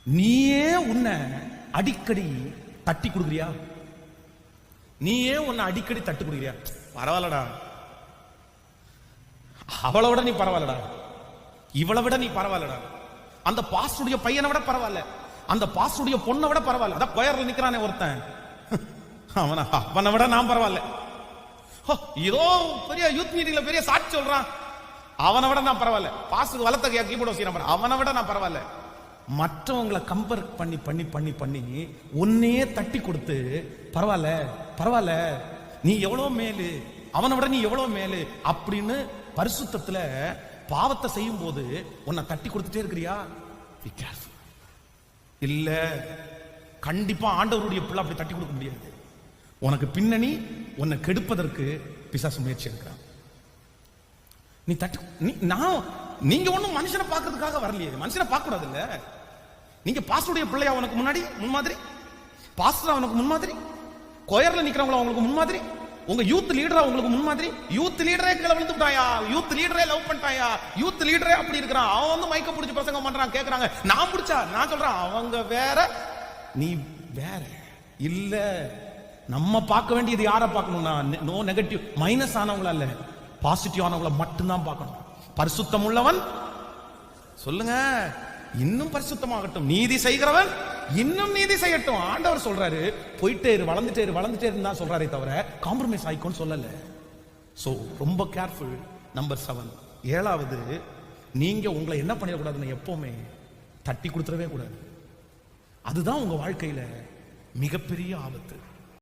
நீயே உன்னை அடிக்கடி தட்டி கொடுக்குறியா? நீயே உன்னை அடிக்கடி தட்டி கொடுக்குறியா? பரவாயில்லடா, அவளை விட நீ பரவாயில்லடா, இவளை விட நீ பரவாயில்லடா, அந்த பாஸ்டுடைய பையனை விட பரவாயில்ல, அந்த பாஸ்டுடைய பொண்ணை விட பரவாயில்ல. அதான் கொயர்ல நிக்கிறானே ஒருத்தன், அவனை விட நான் பரவாயில்ல. ஏதோ பெரிய யூத் மீட்டிங்ல பெரிய சாட்சி சொல்றான், அவனை விட நான் பரவாயில்ல. பாஸ்டுக்கு வளர்த்த கீபோர்டு வச்சுக்கிறேன், அவனை விட நான் பரவாயில்ல. மற்றவங்களை கம்பேர் பண்ணி பண்ணி பண்ணி பண்ணி ஒன்னையே தட்டி கொடுத்து பரவாயில்ல பரவாயில்ல, நீ எவ்வளவு மேலு, அவனை விட நீ எவ்வளவு மேலு அப்படின்னு பரிசுத்தத்துல பாவத்தை செய்யும் போது உன்னை தட்டி கொடுத்துட்டே இருக்கிறியா? இல்ல, கண்டிப்பா ஆண்டவருடைய பிள்ளை அப்படி தட்டி கொடுக்க முடியாது. உனக்கு பின்னணி உன்னை கெடுப்பதற்கு பிசாசு முயற்சி எடுக்கிறான். நீ தட்டி நீங்க ஒண்ணும் மனுஷனை பார்க்கறதுக்காக வரலையே, மனுஷனை பார்க்க கூடாது இல்ல. நீங்க பாஸ்டருடைய பிள்ளையா அவனுக்கு முன்னாடி முன்மாதிரி, பாஸ்டர் அவனுக்கு முன்மாதிரி, கொயர்ல நிக்கிறவங்கள அவங்களுக்கு முன்மாதிரி, உங்க யூத் லீடரா உங்களுக்கு முன்மாதிரி. யூத் லீடரே கீழே விழுந்துட்டாயா, யூத் லீடரே லவ் பண்ணிட்டாயா, யூத் லீடரே அப்படி இருக்கிறான், அவன் வந்து மைக்க பிடிச்சி பிரசங்கம் பண்றான், கேக்குறாங்க நான் பிடிச்சா, நான் சொல்றேன் அவங்க வேற நீ வேற இல்ல. நம்ம பார்க்க வேண்டியது யாரை பார்க்கணும்னா, நோ நெகட்டிவ் மைனஸ் ஆனவங்கள இல்ல, பாசிட்டிவ் ஆனவங்கள மட்டும்தான் பார்க்கணும். பரிசுத்தம் உள்ளவன் சொல்லுங்க இன்னும் பரிசுத்தமாகட்டும், நீதி செய்கிறவன் இன்னும் நீதி செய்யட்டும். ஆண்டவர் சொல்றாரு போயிட்டே இரு, வளர்ந்துட்டே இரு, வளர்ந்துட்டே இருந்தா சொல்றாரே தவிர காம்ப்ரமைஸ் ஆயிக்கோன்னு சொல்லல. சோ ரொம்ப கேர்ஃபுல். நம்பர் 7, 7வது, நீங்க உங்களை என்ன பண்ணிடக்கூடாதுன்னு எப்பவுமே தட்டி கொடுத்துடவே கூடாது. அதுதான் உங்க வாழ்க்கையில மிகப்பெரிய ஆபத்து.